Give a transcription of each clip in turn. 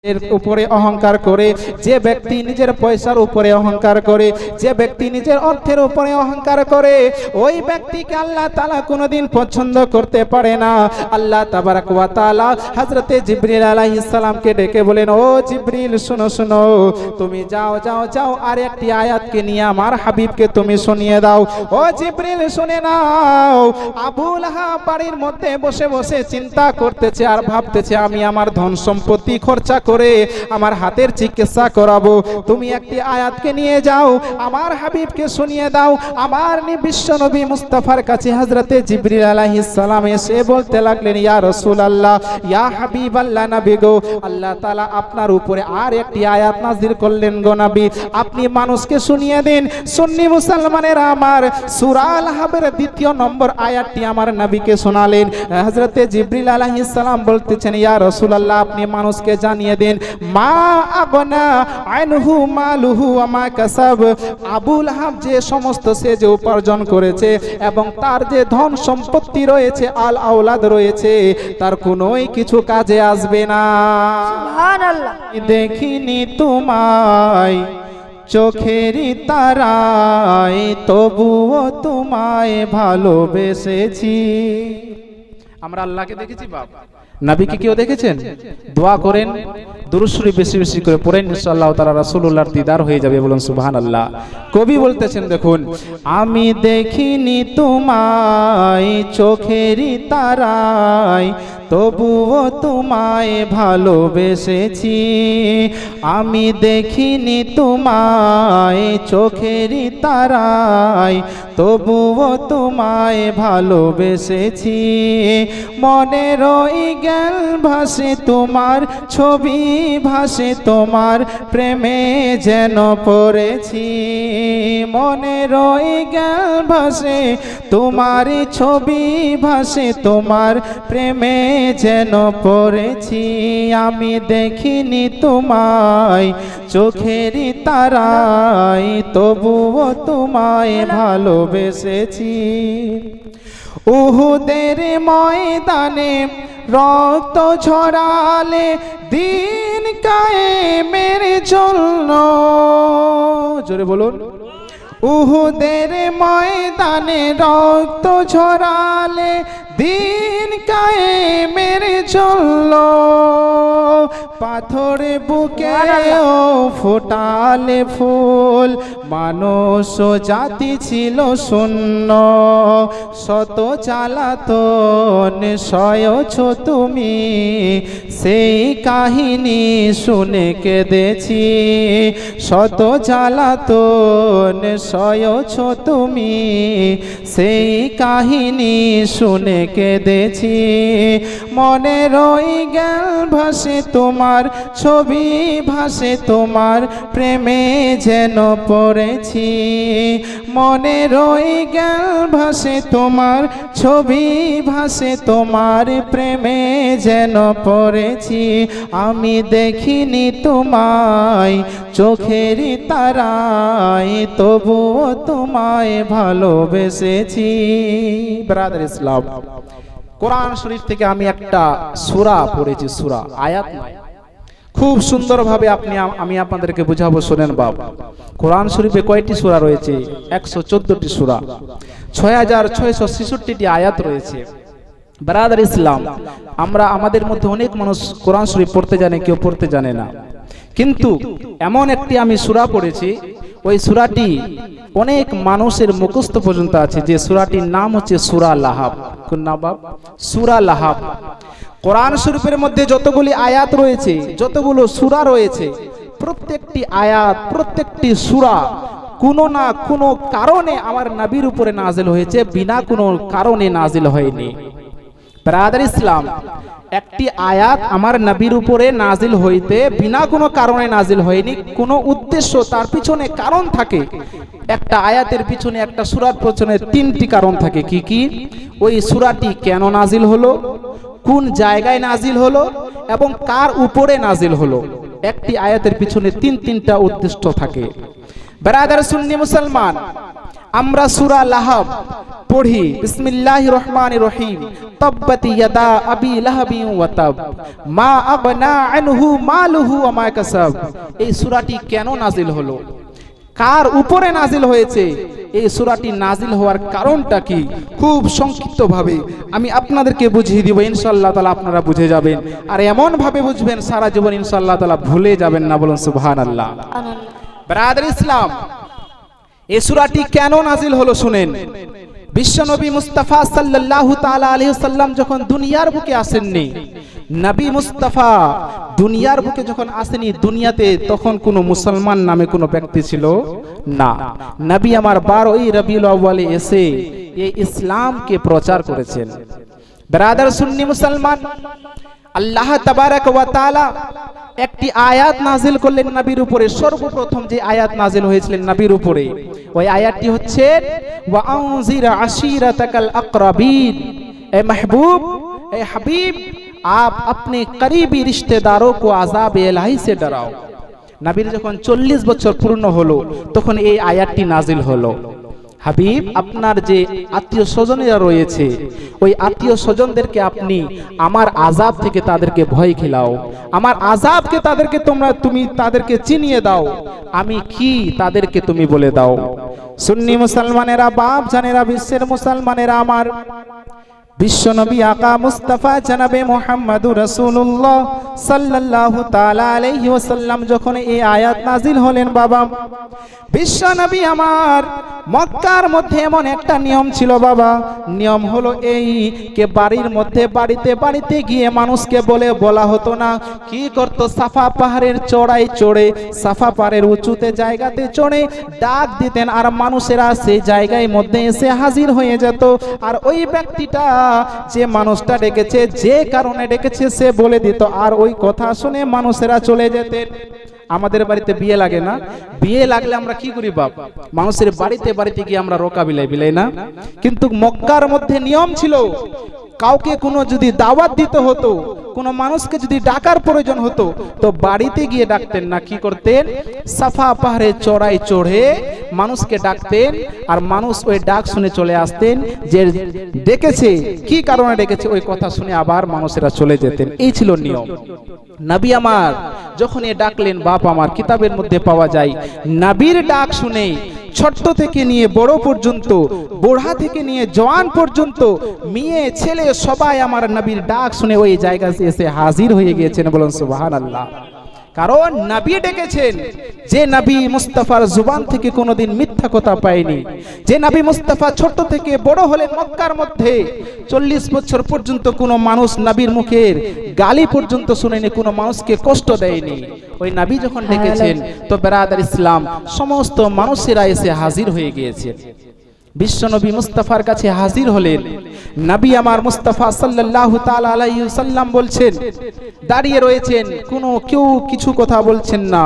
এর উপরে অহংকার করে, যে ব্যক্তি নিজের পয়সার উপরে অহংকার করে, যে ব্যক্তি নিজের অর্থের উপরে অহংকার করে, ওই ব্যক্তিকে আল্লাহ তাআলা কোনোদিন পছন্দ করতে পারে না। আল্লাহ তাবারাক ওয়া তাআলা হযরতে জিবরিল আলাইহিস সালামকে ডেকে বলেন, ও জিবরিল শোনো শোনো, তুমি যাও যাও যাও আর একটি আয়াতকে নিয়ে আমার হাবিবকে তুমি শুনিয়ে দাও। ও জিবরিল শুনে নাও, আবু লাহাব বাড়ির মধ্যে বসে বসে চিন্তা করতেছে আর ভাবতেছে আমি আমার ধন সম্পত্তি খরচা করে আমার হাতের চিকিৎসা করাবো। তুমি একটি আয়াতকে নিয়ে যাও, আমার হাবিবকে শুনিয়ে দাও। আমার বিশ্ব নবী মুস্তাফার কাছে হযরতে জিবরিল আলাইহিস সালাম এসে বলতে লাগলেন, ইয়া রাসূলুল্লাহ, ইয়া হাবিবাল্লাহ, নবী গো, আল্লাহ তাআলা আপনার উপরে আর একটি আয়াত নাযিল করলেন গো নবী, আপনি মানুষকে শুনিয়ে দিন। সুন্নি মুসলমানেরা আমার সূরা আল-হাবের ২য় নম্বর আয়াতটি আমার নবীকে শোনালেন। হযরতে জিবরিল আলাইহিস সালাম বলতেছেন, ইয়া রাসূলুল্লাহ, আপনি মানুষকে জানিয়ে দিন, মা আগনা আনহু মালুহু ওয়া মা কাসাব, আবু লাহাব যে সমস্ত সে যে উপার্জন করেছে এবং তার যে ধন সম্পত্তি রয়েছে, আল আওলাদ রয়েছে, তার কোনোই কিছু কাজে আসবে না। সুবহানাল্লাহ। দেখিনি তোমায় চোখেরই তারায়, তবুও তোমায় ভালোবেসেছি। আমরা আল্লাহকে দেখেছি বাপ, নবীকে কেউ দেখেছেন? দোয়া করেন, দুরূদ শরীফ বেশি বেশি করে পড়েন, ইনশাআল্লাহ তাআলা রাসূলুল্লাহর দিদার হয়ে যাবে। বলুন সুবহানাল্লাহ। কবি বলতেছেন, দেখুন, আমি দেখিনি তোমায় চোখেরই তারায়, তবুও তোমায় ভালোবেসেছি। আমি দেখিনি তোমায় চোখেরই তারায়, তবুও তোমায় ভালোবেসেছি। মনে রই গেল ভাসে তোমার ছবি, ভাসে তোমার প্রেমে যেন পড়েছি। মনে রই গেল ভাসে তোমার ছবি, ভাসে তোমার প্রেমে যেন পড়েছি। আমি দেখিনি তোমায় চোখেরই তারায়, তবুও তোমায় ভালোবেসেছি। উহুদের ময়দানে রক্ত ঝরালে দিন কায়েমের জন্য, জোরে বলুন, উহুদের ময়দানে রক্ত ঝরালে দিন কায়েমের জন্য, পাথরে বুকেও ফোটালে ফুল, মানুষ জাতি ছিল শূন্য। শত জ্বালাতন সয়েছ তুমি, সেই কাহিনী শুনে কেঁদেছি। শত জ্বালাতন সয়েছ তুমি, সেই কাহিনী শুনে কেঁদেছি। মনে রই গেল ভাসে তোমার ছবি, ভাসে তোমার প্রেমে যেন পড়েছি। মনে রই গেল ভাসে তোমার ছবি, ভাসে তোমার প্রেমে যেন পড়েছি। আমি দেখিনি তোমায় চোখেরই তারায়, তবুও তোমায় ভালোবেসেছি। ব্রাদার ইসলাম, কোরআন শরীফ থেকে আমি একটা সূরা পড়েছি, সূরা, আয়াত নয়। খুব সুন্দরভাবে আমি আপনাদেরকে বুঝাবো, শোনেন বাপ। কোরআন শরীফে কয়টি সূরা রয়েছে? 114টি সূরা, 6666টি আয়াত রয়েছে। ব্রাদার ইসলাম, আমাদের মধ্যে অনেক মানুষ কোরআন শরীফ পড়তে জানে, কেউ পড়তে জানে না। কিন্তু এমন একটি আমি সূরা পড়েছি, ওই সূরাটি অনেক মানুষের মুখস্থ পর্যন্ত আছে, যে সূরাটির নাম হচ্ছে সূরা লাহাব। কোন নাম বাপ? সূরা লাহাব। কোরআন শরীফের মধ্যে যতগুলি আয়াত রয়েছে, যতগুলো সূরা রয়েছে, প্রত্যেকটি আয়াত, প্রত্যেকটি সূরা কোনো না কোনো কারণে আমার নবীর উপরে নাজিল হয়েছে, বিনা কোনো কারণে নাজিল হয়নি। ব্রাদার ইসলাম, একটি আয়াত আমার নবীর উপরে নাজিল হইতে বিনা কোনো কারণে নাজিল হয়নি, কোনো উদ্দেশ্য, তার পিছনে কারণ থাকে। একটা আয়াতের পিছনে, একটা সূরার পিছনে 3টি কারণ থাকে। কি কি? ওই সূরাটি কেন নাজিল হলো, কোন জায়গায় নাজিল হলো এবং কার উপরে নাজিল হলো। একটি আয়াতের পিছনে তিনটা উদ্দেশ্য থাকে। ব্রাদার সুন্নি মুসলমান, আমরা সূরা লাহাব পড়ি, বিসমিল্লাহির রহমানির রহিম, তাব্বাত ইয়াদা আবি লাহাবি ওয়া তাব, মা আগনা আনহু মালুহু ওয়া মা কাসাব। এই সূরাটি কেন নাজিল হলো, কার উপরে নাজিল হয়েছে, এই সূরাটি নাজিল হওয়ার কারণটা কি, খুব সংক্ষিপ্তভাবে আমি আপনাদেরকে বুঝিয়ে দিব। ইনশাআল্লাহ তাআলা আপনারা বুঝে যাবেন, আর এমন ভাবে বুঝবেন সারা জীবন ইনশাআল্লাহ তাআলা ভুলে যাবেন না। বলুন সুবহানাল্লাহ। ব্রাদার ইসলাম, এই সূরাটি কেন নাজিল হলো শুনেন। বিশ্বনবী মুস্তাফা সাল্লাল্লাহু তাআলা আলাইহি ওয়াসাল্লাম যখন দুনিয়ার বুকে আসেননি, নবী মুস্তাফা দুনিয়ার বুকে যখন আসেনি দুনিয়াতে, তখন কোনো মুসলমান নামে কোনো ব্যক্তি ছিল না। নবী আমার 12ই রবিউল আউয়ালে এসে এই ইসলামকে প্রচার করেছেন। ব্রাদার সুন্নি মুসলমান, আল্লাহ তাবারাক ওয়া তাআলা একটি আয়াত নাজিল করলেন নবীর উপরে। সর্বপ্রথম যে আয়াত নাজিল হয়েছিলেন নবীর উপরে, ওই আয়াতটি হচ্ছে ওয়া আনজির আশিরাতাকাল আকরাবিন। এ महबूब, ए हबीब, आप अपने करीबी रिश्तेदारों को आजाब इलाही से डराओ। নবীর যখন 40 বছর পূর্ণ হলো তখন এই আয়াতটি নাজিল হলো। হাবিব, আপনার যে আত্মীয় স্বজনেরা রয়েছে ওই আত্মীয় স্বজনদেরকে আপনি আমার আযাব থেকে তাদেরকে ভয় খিলাও, আমার আযাবকে তুমি তাদেরকে চিনিয়ে দাও, আমি কি তাদেরকে তুমি বলে দাও। সুন্নি মুসলমানেরা, বাপ জানেরা, বিশ্বের মুসলমানেরা আমার, বিশ্বনবী আকা মুস্তাফা জনাবে মুহাম্মদুর রাসূলুল্লাহ সাল্লাল্লাহু তাআলা আলাইহি ওয়াসাল্লাম যখন এই আয়াত নাজিল হলেন, বাবা বিশ্বনবী আমার মক্কার মধ্যে এমন একটা নিয়ম ছিল বাবা, নিয়ম হলো এই কে বাড়ির মধ্যে বাড়িতে বাড়িতে গিয়ে মানুষকে বলা হতো না। কি করতো, সাফা পাহাড়ের চড়াই চড়ে, সাফা পাহাড়ের উঁচুতে জায়গাতে চড়ে ডাক দিতেন, আর মানুষেরা সেই জায়গায় মধ্যে এসে হাজির হয়ে যেত। আর ওই ব্যক্তিটা যে মানুষটা ডেকেছে, যে কারণে ডেকেছে সে বলে দিত, আর ওই কথা শুনে মানুষেরা চলে যেতেন। আমাদের বাড়িতে বিয়ে লাগে না, বিয়ে লাগলে আমরা কি করি বাপ, মানুষের বাড়িতে বাড়িতে গিয়ে আমরা রোকা বিলাই না। কিন্তু মক্কার মধ্যে নিয়ম ছিল, কাউকে কোনো যদি দাওয়াত দিতে হতো, কোনো মানুষকে যদি ডাকার প্রয়োজন হতো তো বাড়িতে গিয়ে ডাকতেন না, কি করতেন, সাফা পাহাড়ে চড়াই চড়ে মানুষকে ডাকতেন, আর মানুষ ওই ডাক শুনে চলে আসতেন, যে ডেকেছে কি কারণে ডেকেছে ওই কথা শুনে আবার মানুষেরা চলে যেতেন। এই ছিল নিয়ম। নবী আমার যখন এ ডাকলেন, বাপ আমার কিতাবের মধ্যে পাওয়া যায়, নবীর ডাক শুনে ছোট থেকে নিয়ে বড় পর্যন্ত, বুড়া থেকে নিয়ে জওয়ান পর্যন্ত, মেয়ে ছেলে সবাই আমার নবীর ডাক শুনে ওই জায়গায় এসে হাজির হয়ে গিয়েছেন। বলুন সুবহানাল্লাহ। কারণ নবী ডেকেছেন, যে নবী মুস্তাফার জুবান থেকে কোনোদিন মিথ্যা কথা পায়নি, যে নবী মুস্তাফা ছোট থেকে বড় হলেন মক্কার মধ্যে, 40 বছর পর্যন্ত কোনো মানুষ নবীর মুখের গালি পর্যন্ত শুনেনি, কোনো মানুষকে কষ্ট দেয়নি। ওই নবী যখন ডেকেছেন তো ব্রাদার ইসলাম সমস্ত মানুষেরা এসে হাজির হয়ে গিয়েছে। বিশ্বনবী মুস্তাফার কাছে হাজির হলেন। নবী আমার মুস্তাফা সাল্লাল্লাহু তাআলা আলাইহি ওয়াসাল্লাম বলছেন, দাঁড়িয়ে রয়েছেন, কেউ কিছু কথা বলছেন না।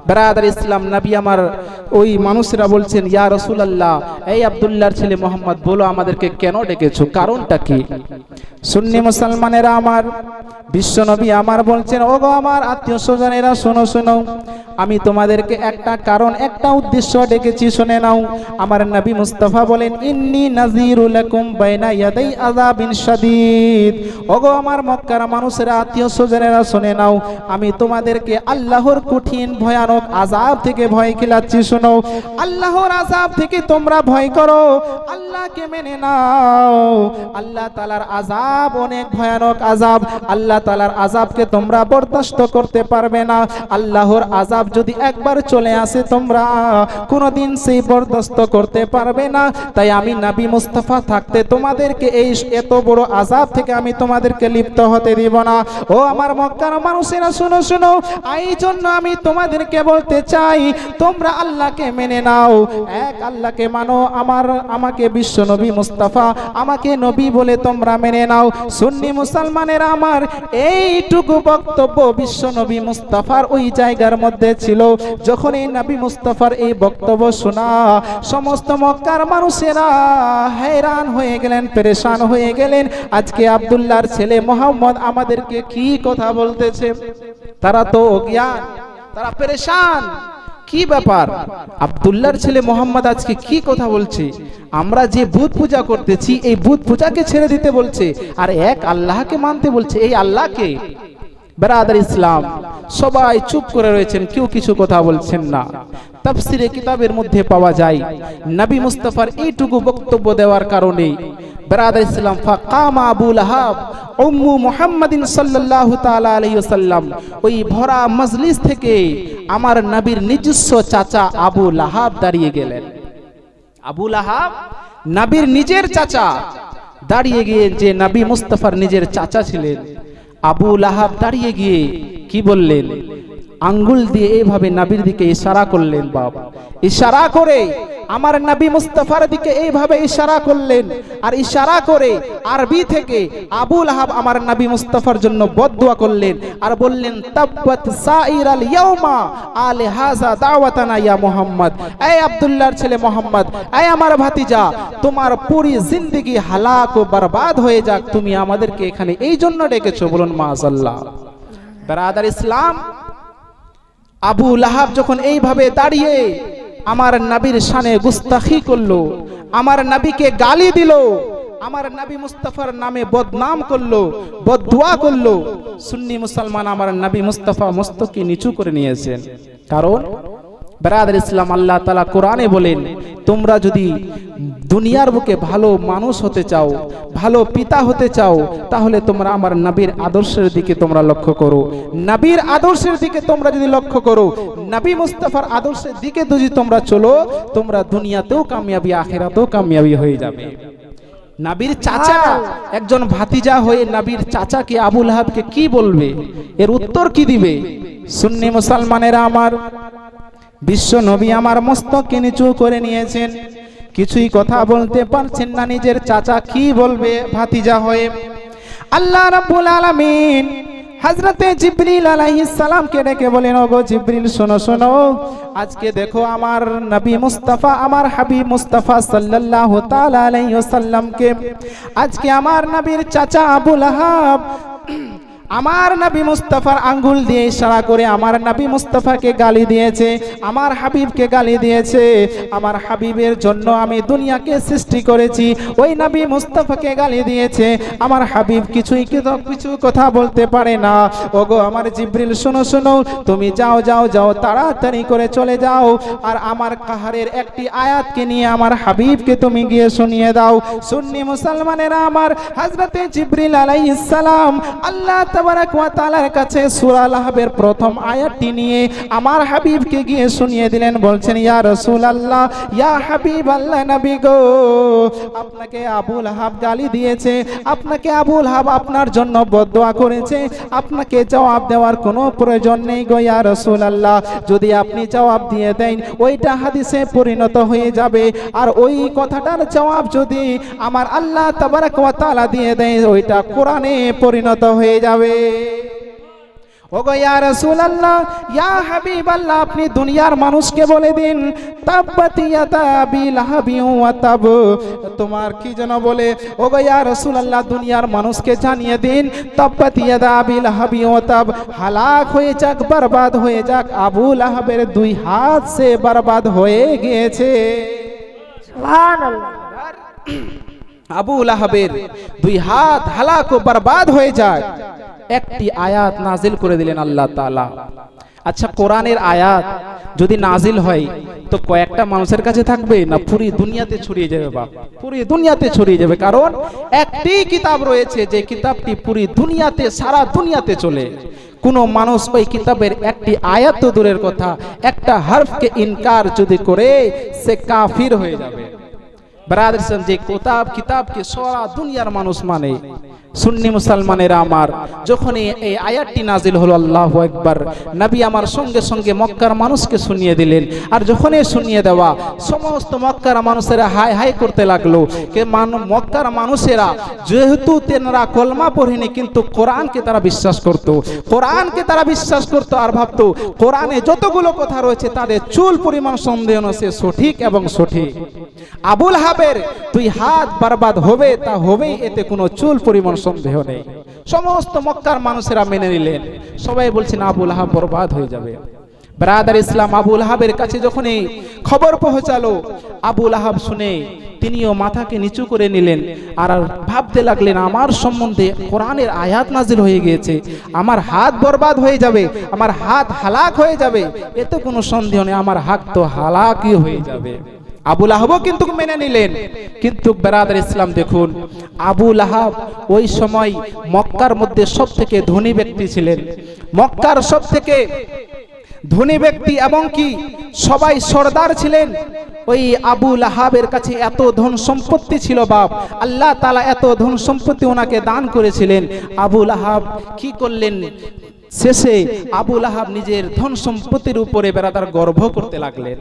ব্রাদার ইসলাম, নবী আমার ওই মানুষরা বলছেন, ইয়া রাসূলুল্লাহ, এই আব্দুল্লাহর ছেলে মোহাম্মদ, বলো আমাদেরকে কেন ডেকেছো, কারণটা কি? সুন্নি মুসলমানেরা আমার, বিশ্বনবী আমার বলছেন, ওগো আমার আত্মীয় স্বজনেরা, শোনো শোনো, আমি তোমাদেরকে একটা কারণ, একটা উদ্দেশ্য ডেকেছি, শুনে নাও। আমার নবী মুস্তাফা বলেন, ইন্নী নাযীরুল লাকুম বাইনা ইয়াদাই আযাবিন শাদীদ। ওগো আমার মক্কার মানুষেরা, আত্মীয় স্বজনেরা, শুনে নাও, আমি তোমাদেরকে আল্লাহর কঠিন ভয়ানক আযাব থেকে ভয় খিলাচ্ছি। শোনো, আল্লাহর আযাব থেকে তোমরা ভয় করো, আল্লাহকে মেনে নাও। আল্লাহ তাআলার আযাব অনেক ভয়ানক আযাব, আল্লাহ তাআলার আযাবকে তোমরা বরদাস্ত করতে পারবে না। আল্লাহর আযাব যদি একবার চলে আসে তোমরা কোনোদিন সেই বরদাস্ত করতে পারবে না। তাই আমি নবী মুস্তাফা থাকতে তোমাদেরকে এই এত বড় আযাব থেকে আমি তোমাদেরকে লিপ্ত হতে দিব না। ও আমার মক্কার মানুষেরা, শুনো শুনো, এই জন্য আমি তোমাদেরকে বলতে চাই, তোমরা আল্লাহকে মেনে নাও, এক আল্লাহকে মানো, আমাকে বিশ্ব নবী মুস্তাফা আমাকে নবী বলে তোমরা মেনে নাও। সুন্নি মুসলমানেরা আমার, এইটুকু বক্তব্য বিশ্ব নবী মুস্তাফার ওই জায়গার মধ্যে ছিল। যখন এই নবী মুস্তাফার এই বক্তব্য শোনা সমস্ত মক্কার মানুষেরা हैरान হয়ে গেলেন, পেরেশান হয়ে গেলেন। আজকে আব্দুল্লাহর ছেলে মোহাম্মদ আমাদেরকে কি কথা বলতেছে, তারা তো অজ্ঞান, তারা পেরেশান, কি ব্যাপার, আব্দুল্লাহর ছেলে মোহাম্মদ আজকে কি কথা বলছে? আমরা যে বুত পূজা করতেছি এই বুত পূজাকে ছেড়ে দিতে বলছে আর এক আল্লাহকে মানতে বলছে। এই আল্লাহকে? ব্রাদার ইসলাম, সবাই চুপ করে রয়েছেন, কেউ কিছু কথা বলছেন না। তাফসিরে কিতাবের মধ্যে পাওয়া যায় নবী মুস্তাফার এইটুকু বক্তব্য দেওয়ার কারণে ব্রাদার ইসলাম ফাকামা আবু লাহাব উম্মু মুহাম্মাদিন সাল্লাল্লাহু তাআলা আলাইহি ওয়াসাল্লাম, ওই ভরা মজলিস থেকে আমার নবীর নিজস্ব চাচা আবু লাহাব দাঁড়িয়ে গেলেন। আবু লাহাব নবীর নিজের চাচা, দাঁড়িয়ে গিয়ে যে নবী মুস্তাফার নিজের চাচা ছিলেন, আবু লাহাব দাঁড়িয়ে গিয়ে কি বললেন? আঙ্গুল দিয়ে এইভাবে নবীর দিকে ইশারা করলেন। বাপ ইশারা করে আমার নবী মুস্তাফার দিকে এইভাবে ইশারা করলেন, আর ইশারা করে আরবি থেকে আবু লাহাব আমার নবী মুস্তাফার জন্য বদদুয়া করলেন আর বললেন, তাব্বাত সাইরাল ইয়াউমা আলে হাযা দাওয়াতানা ইয়া মুহাম্মদ। এই আব্দুল্লাহর ছেলে মোহাম্মদ, এই আমার ভাতিজা, তোমার পুরি জিন্দেগি হালাক ও বরবাদ হয়ে যাক, তুমি আমাদেরকে এখানে এই জন্য ডেকেছো। বলুন মাশাআল্লাহ। ব্রাদার ইসলাম, আবু লাহাব যখন এইভাবে দাঁড়িয়ে আমার নবীর শানে গুস্তাখি করলো, আমার নবীকে গালি দিল, আমার নবী মুস্তাফার নামে বদনাম করলো, বদদুয়া করলো, সুন্নি মুসলমান আমার নবী মুস্তাফা মস্তকে নিচু করে নিয়েছেন। কারণ ব্রাদার ইসলাম, আল্লাহ তাআলা কোরআনে বলেন, তোমরা যদি দুনিয়ার বুকে ভালো মানুষ হতে চাও, ভালো পিতা হতে চাও, তাহলে তোমরা আমার নবীর আদর্শের দিকে তোমরা লক্ষ্য করো। নবীর আদর্শের দিকে তোমরা যদি লক্ষ্য করো, নবী মুস্তাফার আদর্শের দিকে যদি তোমরা চলো, তোমরা দুনিয়াতেও কামিয়াবি, আখিরাতেও কামিয়াবি হয়ে যাবে। নবীর চাচা একজন ভাতিজা হয়ে নবীর চাচাকে আবু লাহাবকে কি বলবে? এর উত্তর কি দিবে? সুন্নি মুসলমানেরা আমার, বিশ্ব নবী আমার মস্তকে নিচু করে নিয়েছেন, কিছুই কথা বলতে পারছেন না। নিজের চাচা কি বলবে ভাতিজা হয়ে? আল্লাহ রাব্বুল আলামিন হযরতে জিবরিল আলাইহিস সালামকে ডেকে বলেন, ওগো জিবরিল, শোনো শোনো, আজকে দেখো আমার নবী মুস্তাফা, আমার হাবিব মুস্তাফা সাল্লাল্লাহু তাআলা আলাইহি ওয়াসাল্লামকে আজকে আমার নবীর চাচা আবু লাহাব আমার নবী মুস্তাফার আঙ্গুল দিয়ে ইশারা করে আমার নবী মুস্তাফাকে গালি দিয়েছে, আমার হাবিবকে গালি দিয়েছে। আমার হাবিবের জন্য আমি দুনিয়াকে সৃষ্টি করেছি, ওই নবী মুস্তাফাকে গালি দিয়েছে। আমার হাবিব কিছু কথা বলতে পারে না। ওগো আমার জিবরিল, শোনো শোনো, তুমি যাও যাও যাও, তাড়াতাড়ি করে চলে যাও, আর আমার কাহারের একটি আয়াতকে নিয়ে আমার হাবিবকে তুমি গিয়ে শুনিয়ে দাও। সুন্নি মুসলমানেরা আমার, হযরতে জিবরিল আলাইহিস সালাম আল্লাহ তাবারাক ওয়া তাআলার কাছে সূরা লাহাবের প্রথম আয়াতটি নিয়ে আমার হাবিবকে গিয়ে শুনিয়ে দিলেন। বলছেন, ইয়া রাসূলুল্লাহ, ইয়া হাবিবাল্লাহ, নবী গো, আপনাকে আবু লাহাব গালি দিয়েছে, আপনাকে আবু লাহাব আপনার জন্য বদদুয়া করেছে, আপনাকে জবাব দেওয়ার কোনো প্রয়োজন নেই গো ইয়া রাসূলুল্লাহ। যদি আপনি জবাব দিয়ে দেন, ওইটা হাদিসে পরিণত হয়ে যাবে, আর ওই কথাটার জবাব যদি আমার আল্লাহ তাবারাক ওয়া তাআলা দিয়ে দেয়, ওইটা কোরআনে পরিণত হয়ে যাবে। ওগো ইয়া রাসূলুল্লাহ, ইয়া হাবিবাল্লাহ, আপনি দুনিয়ার মানুষকে বলে দিন, তাব্বাত ইয়াদা আবি লাহাবি ওয়া তাব। তোমার কি যেন বলে? ওগো ইয়া রাসূলুল্লাহ, দুনিয়ার মানুষকে জানিয়ে দিন, তাব্বাত ইয়াদা আবি লাহাবি ওয়া তাব, হালাক হয়ে যাক, বরবাদ হয়ে যাক, আবু লাহাবের দুই হাত সে বরবাদ হয়ে গিয়েছে। সুবহানাল্লাহ। আবু লাহাবের দুই হাত হালাক ও বরবাদ হয়ে যায়, একটি আয়াত নাজিল করে দিলেন আল্লাহ তাআলা। আচ্ছা, কোরআনের আয়াত যদি নাজিল হয় তো কয়েকটা মানুষের কাছে থাকবে না পুরো দুনিয়াতে ছড়িয়ে যাবে? বাপ, পুরো দুনিয়াতে ছড়িয়ে যাবে। কারণ একটি কিতাব রয়েছে, যে কিতাবটি পুরো দুনিয়াতে, সারা দুনিয়াতে চলে। কোন মানুষ ওই কিতাবের একটি আয়াত তো দূরের কথা, একটা হরফকে ইনকার যদি করে, সে কাফির হয়ে যাবে। ব্রাদার, যে কিতাবকে সারা দুনিয়ার মানুষ মানে, সুন্নি মুসলমানেরা আমার, যখন এই আয়াতটি নাজিল হলো, আল্লাহু আকবার, নবী আমার সঙ্গে সঙ্গে মক্কার মানুষকে শুনিয়ে দিলেন। আর যখন শুনিয়ে দেওয়া, সমস্ত মক্কার মানুষেরা হাই হাই করতে লাগলো। মক্কার মানুষেরা যেহেতু তেনারা কলমা পড়েনি, কিন্তু কোরআনকে তারা বিশ্বাস করত, কোরআনকে তারা বিশ্বাস করত, আর ভাবতো কোরআনে যতগুলো কথা রয়েছে তাদের চুল পরিমাণ সন্দেহ আছে সঠিক এবং সঠিক। আবু লাহাবের দুই হাত বরবাদ হবে, তা হবেই, এতে কোনো চুল পরিমাণ সন্দেহ নেই। সমস্ত মক্কার মানুষেরা মেনে নিলেন। সবাই বলছেন আবু লাহাব বরবাদ হয়ে যাবে। ব্রাদার ইসলাম, আবু লাহাবের কাছে যখন এই খবর পৌঁছালো, আবু লাহাব শুনে তিনিও মাথাকে নিচু করে নিলেন আর ভাবতে লাগলেন, আমার সম্বন্ধে কোরআনের আয়াত নাজিল হয়ে গিয়েছে, আমার হাত বরবাদ হয়ে যাবে, আমার হাত হালাক হয়ে যাবে, এতে কোনো সন্দেহ নেই, আমার হাত তো হালাকই হয়ে যাবে। আবু লাহাবও কিন্তু মেনে নিলেন। কিন্তু ব্রাদার ইসলাম দেখুন, আবু লাহাব ওই সময় মক্কার মধ্যে সব থেকে ধনী ব্যক্তি ছিলেন, মক্কার সব থেকে ধনী ব্যক্তি, এবং কি সবাই সর্দার ছিলেন। ওই আবু লাহাবের কাছে এত ধন সম্পত্তি ছিল বাপ, আল্লাহ তাআলা এত ধন সম্পত্তি ওনাকে দান করেছিলেন। আবু লাহাব কি করলেন, শেষে আবু লাহাব নিজের ধন সম্পত্তির উপরে বেরাদার গর্ব করতে লাগলেন।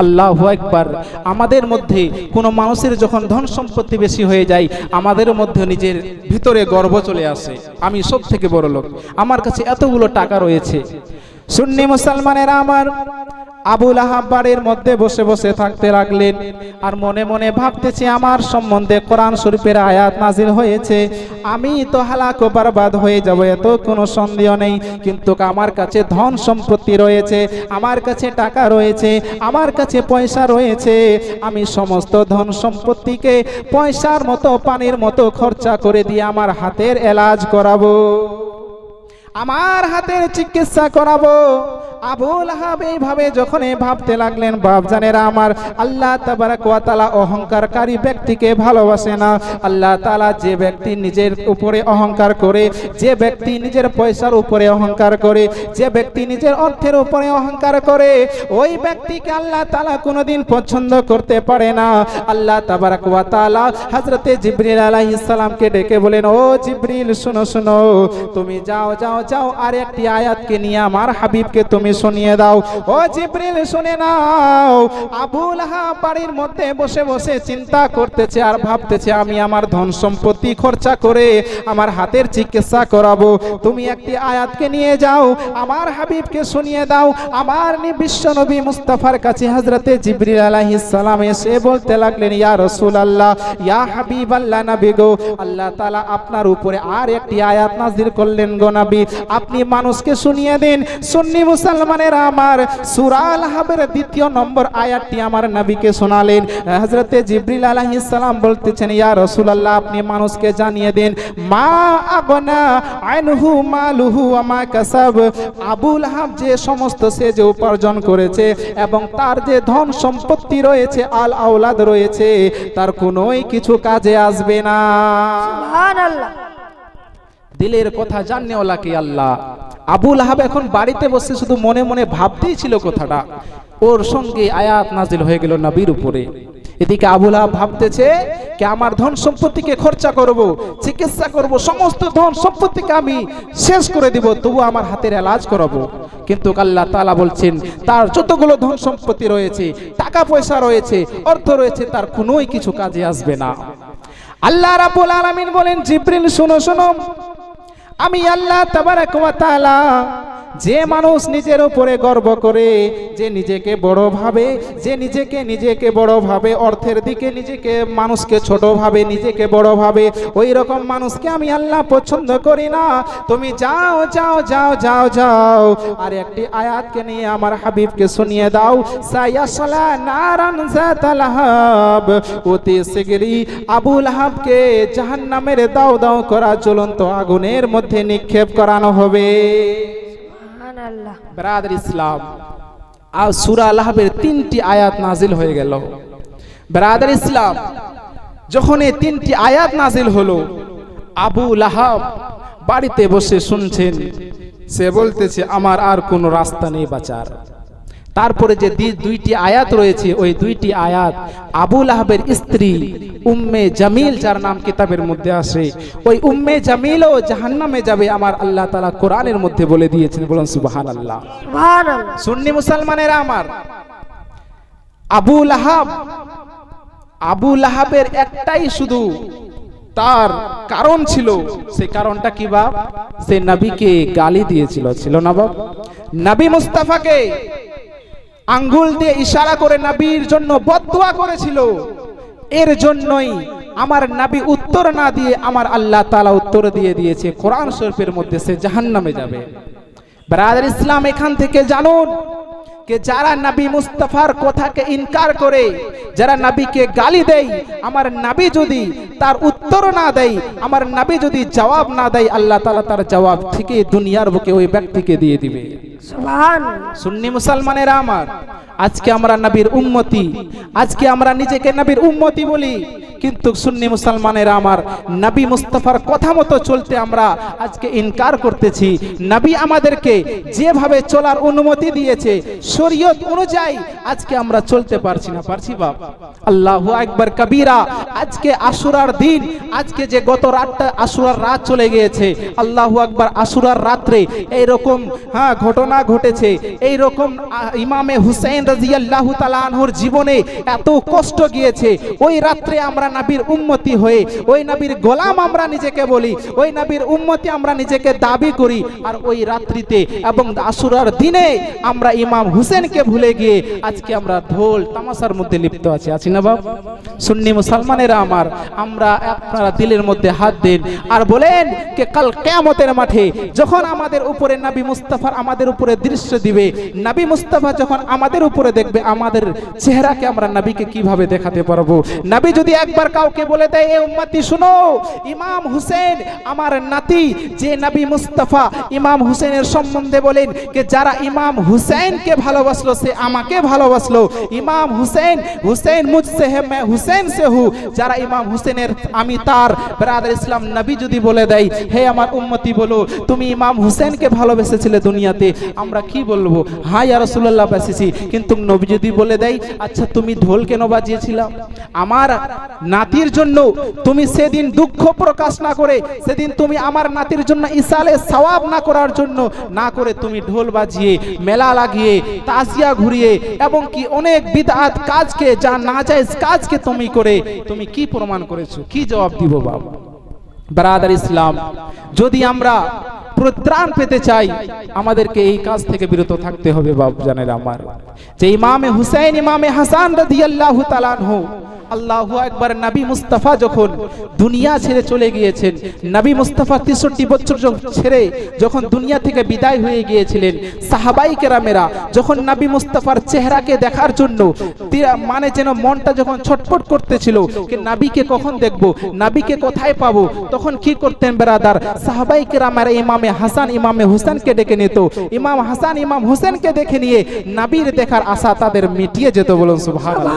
আল্লাহু আকবার। আমাদের মধ্যে কোনো মানুষের যখন ধন সম্পত্তি বেশি হয়ে যায়, আমাদের মধ্যে নিজের ভিতরে গর্ব চলে আসে, আমি সব থেকে বড় লোক, আমার কাছে এতগুলো টাকা রয়েছে। সুন্নি মুসলমানেরা আমার, আবু লাহাব বাড়ির মধ্যে বসে বসে থাকতে লাগলেন আর মনে মনে ভাবতেছে, আমার সম্বন্ধে কোরআন শরীফের আয়াত নাজিল হয়েছে, আমি তো হালাক ও বরবাদ হয়ে যাব, এত কোনো সন্দেহ নেই। কিন্তু আমার কাছে ধন সম্পত্তি রয়েছে, আমার কাছে টাকা রয়েছে, আমার কাছে পয়সা রয়েছে, আমি সমস্ত ধন সম্পত্তিকে পয়সার মতো পানির মতো খরচা করে দিয়ে আমার হাতের এলাজ করাবো, আমার হাতের চিকিৎসা করাবো। আবু লাহাব এইভাবে যখন ভাবতে লাগলেন, বাপজানেরা আমার, আল্লাহ তাবারক ওয়া তাআলা অহংকারকারী ব্যক্তিকে ভালোবাসে না। আল্লাহ তাআলা যে ব্যক্তি নিজের উপরে অহংকার করে, যে ব্যক্তি নিজের পয়সার উপরে অহংকার করে, যে ব্যক্তি নিজের অর্থের উপরে অহংকার করে, ওই ব্যক্তিকে আল্লাহ তাআলা কোনোদিন পছন্দ করতে পারে না। আল্লাহ তাবারক ওয়া তাআলা হযরতে জিবরিল আলাইহিস সালামকে ডেকে বলেন, ও জিবরিল, শোনো শোনো, তুমি যাও যাও যাও, আর একটি আয়াতকে নিয়ে আমার হাবিবকে তুমি শুনিয়ে দাও। ও জিবরিল, শুনে নাও। আবু লাহাব বাড়ির মধ্যে বসে বসে চিন্তা করতেছে আর ভাবতেছে, আমি আমার ধন সম্পত্তি খরচা করে আমার হাতের চিকিৎসা করাবো, তুমি একটি আয়াতকে নিয়ে যাও, আমার হাবিবকে শুনিয়ে দাও। আমার বিশ্ব নবী মুস্তাফার কাছে হযরতে জিবরিল আলাইহিস সালাম এসে বলতে লাগলেন, ইয়া রাসূলুল্লাহ, ইয়া হাবিবাল্লাহ, নবী গো, আল্লাহ তাআলা আপনার উপরে আর একটি আয়াত নাযিল করলেন গো নবী, আপনি মানুষকে শুনিয়ে দিন। সুন্নি মুসলমানেরা আমার, সূরা আল-আহজাবের ২য় নম্বর আয়াতটি আমার নবীকে শোনালেন। হযরতে জিবরিল আলাইহিস সালাম বলতেছেন, ইয়া রাসূলুল্লাহ, আপনি মানুষকে জানিয়ে দিন, মা আগনা আনহু মালুহু ওয়া মা কাসাব, আবু লাহাব যে সমস্ত সে যে উপার্জন করেছে এবং তার যে ধন সম্পত্তি রয়েছে, আল আওলাদ রয়েছে, তার কোনোই কিছু কাজে আসবে না। সুবহানাল্লাহ। দিলের কথা জানেওয়ালা কি আল্লাহ। আবু লাহাব এখন বাড়িতে বসে শুধু মনে মনে ভাবতেই ছিল কথাটা, ওর সঙ্গে আয়াত নাজিল হয়ে গেল নবীর উপরে। এদিকে আবু লাহাব ভাবতেছে কি আমার ধন সম্পত্তিকে খরচা করব, চিকিৎসা করব, সমস্ত ধন সম্পত্তিকে আমি শেষ করে দিব, তবু আমার হাতের এলাজ করাবো। কিন্তু আল্লাহ তাআলা বলছেন, তার যতগুলো ধন সম্পত্তি রয়েছে, টাকা পয়সা রয়েছে, অর্থ রয়েছে, তার কোনোই কিছু কাজে আসবে না। আল্লাহ রাব্বুল আলামিন বলেন, জিবরিল শোনো শোনো, আমি আল্লাহ তাবারক ওয়া তাআলা যে মানুষ নিজের উপরে গর্ব করে, যে নিজেকে বড় ভাবে, যে নিজেকে বড় ভাবে, অর্থের দিকে নিজেকে, মানুষকে ছোট ভাবে, নিজেকে বড় ভাবে, ওই রকম মানুষকে আমি আল্লাহ পছন্দ করি না। তুমি যাও যাও যাও যাও যাও, আর একটি আয়াতকে নিয়ে আমার হাবিবকে শুনিয়ে দাও, সায়াসলা নারান যাতা লাহাব, অতি শিগগিরই আবু লাহাবকে জাহান্নামের দাও দাও করা জ্বলন্ত আগুনের মধ্যে নিক্ষেপ করানো হবে। ব্রাদার ইসলাম, আর সূরা আল-আহজাবের 3টি আয়াত নাজিল হয়ে গেল। ব্রাদার ইসলাম, যখন এই 3টি আয়াত নাজিল হলো, আবু লাহাব বাড়িতে বসে শুনছেন, সে বলতেছে, আমার আর কোনো রাস্তা নেই বাঁচার। তারপরে যে 2টি আয়াত রয়েছে, ওই 2টি আয়াত আবু লাহাবের স্ত্রী উম্মে জামিল, যার নাম কিতাবের মধ্যে আসে, ওই উম্মে জামিলও জাহান্নামে যাবে, আমার আল্লাহ তাআলা কোরআনের মধ্যে বলে দিয়েছেন। বলুন সুবহানাল্লাহ। সুবহানাল্লাহ। সুন্নি মুসলমানেরা আমার, আবু লাহাবের একটাই শুধু তার কারণ ছিল, সেই কারণটা কি বাপ? সে নবীকে গালি দিয়েছিল, ছিল না বাপ? নবী মুস্তাফাকে আঙ্গুল দিয়ে ইশারা করে নবীর জন্য বদদুয়া করেছিল। এর জন্যই আমার নবী উত্তর না দিয়ে আমার আল্লাহ তাআলা উত্তর দিয়ে দিয়েছে, কোরআন শরীফের মধ্যে সে জাহান্নামে যাবে। ব্রাদার ইসলাম, এখান থেকে জানুন, কে যারা নবী মুস্তাফার কথাকে ইনকার করে, যারা নবীকে গালি দেয়, আমার নবী যদি তার উত্তর না দেয়, আমার নবী যদি জবাব না দেয়, আল্লাহ তাআলা তার জবাব ঠিকই দুনিয়ার বুকে ওই ব্যক্তিকে দিয়ে দিবে। সুবহানাল্লাহ। সুন্নি মুসলমানেরা আমার, আজকে আমরা নবীর উম্মতি, আজকে আমরা নিজেকে নবীর উম্মতি বলি, কিন্তু সুন্নি মুসলমানেরা আমার নবী মুস্তাফার কথা মতো চলতে আমরা আজকে ইনকার করতেছি। নবী আমাদেরকে যেভাবে চলার অনুমতি দিয়েছে শরীয়ত অনুযায়ী আজকে আমরা চলতে পারছি না, পারছি বাপ? আল্লাহু আকবার কবীরা। আজকে আশুরার দিন, আজকে যে গত রাতটা আশুরার রাত চলে গিয়েছে, আল্লাহু আকবার, আশুরার রাত্রে এইরকম ঘটনা ঘটেছে, এইরকম ইমামে হুসাইন রাদিয়াল্লাহু তাআলা আনহুর জীবনে এত কষ্ট গিয়েছে। ওই রাত্রে আমরা নবীর উম্মতি হয়ে ওই নবীর গোলাম আমরা নিজেকে বলি, ওই নবীর উম্মতি আমরা নিজেকে দাবি করি, আর ওই রাত্রিতে এবং আশুরার দিনে আমরা ইমাম হুসেনকে ভুলে গিয়ে আজকে আমরা ঢোল তামাশার মধ্যে লিপ্ত আছি না বাপ? সুন্নি মুসলমানেরা আমার, আমরা আপনারা দিলের মধ্যে হাত দেন আর বলেন যে কাল কিয়ামতের মাঠে যখন আমাদের উপরে নবী মুস্তাফার আমাদের উপরে দৃশ্য দিবে, নবী মুস্তাফা যখন আমাদের উপরে দেখবে, আমাদের চেহারাকে আমরা নবীকে কিভাবে দেখাতে পারবো? নবী যদি একবার কাউকে বলে দেয়, এ উম্মতি শুনো, ইমাম হুসেন আমার নাতি, যে নবী মুস্তাফা ইমাম হুসেনের সম্বন্ধে বলেন যে যারা ইমাম হুসেনকে ভালোবাসলো সে আমাকে ভালোবাসলো, ইমাম হুসেন, হুসেন মুঝসে হে मैं হুসেন সে হু, যারা ইমাম হুসেনের আমি তার ব্রাদার ইসলাম। নবী যদি বলে দেয়, হে আমার উম্মতি বলো তুমি ইমাম হুসেনকে ভালোবেসেছিলে দুনিয়াতে, আমরা কি বলবো? হ্যাঁ ইয়া রাসূলুল্লাহ বাসিছি। কিন্তু নবী যদি বলে দেয়, আচ্ছা তুমি ঢোল কেন বাজিয়েছিলা? আমার নাতির জন্য তুমি সেদিন দুঃখ প্রকাশ না করে, সেদিন তুমি আমার নাতির জন্য ইসালে সওয়াব না করার জন্য না করে তুমি ঢোল বাজিয়ে, মেলা লাগিয়ে, তাজিয়া ঘুরিয়ে এবং কি অনেক বিদআত কাজকে, যা নাজায়েজ কাজকে তুমি করে তুমি কি প্রমাণ করেছো? কি জবাব দিব বাবা? ব্রাদার ইসলাম, যদি আমরা পরিত্রাণ পেতে চাই আমাদেরকে এই কাজ থেকে বিরত থাকতে হবে বাপ জানেন আমার। যে ইমামে হুসাইন, ইমামে হাসান রাদিয়াল্লাহু তাআলা আনহু, আল্লাহু আকবার, নবী মুস্তাফা যখন দুনিয়া ছেড়ে চলে গিয়েছেন, নবী মুস্তাফা 63 বছর ছেড়ে যখন দুনিয়া থেকে বিদায় হয়ে গিয়েছিলেন, সাহাবাই কেরামেরা যখন নবী মুস্তাফার চেহারাকে দেখার জন্য মানে যেন মনটা যখন ছটফট করতেছিল যে নবীকে কখন দেখবো, নবীকে কোথায় পাবো, তখন কি করতেন ব্রাদার? সাহাবাই কেরামেরা ইমামে হাসান, ইমামে হুসেনকে ডেকে নিত। ইমাম হাসান, ইমাম হুসেনকে দেখে নিয়ে নবীর দেখার আশা তাদের মিটিয়ে যেত। বলুন সুবহানাল্লাহ।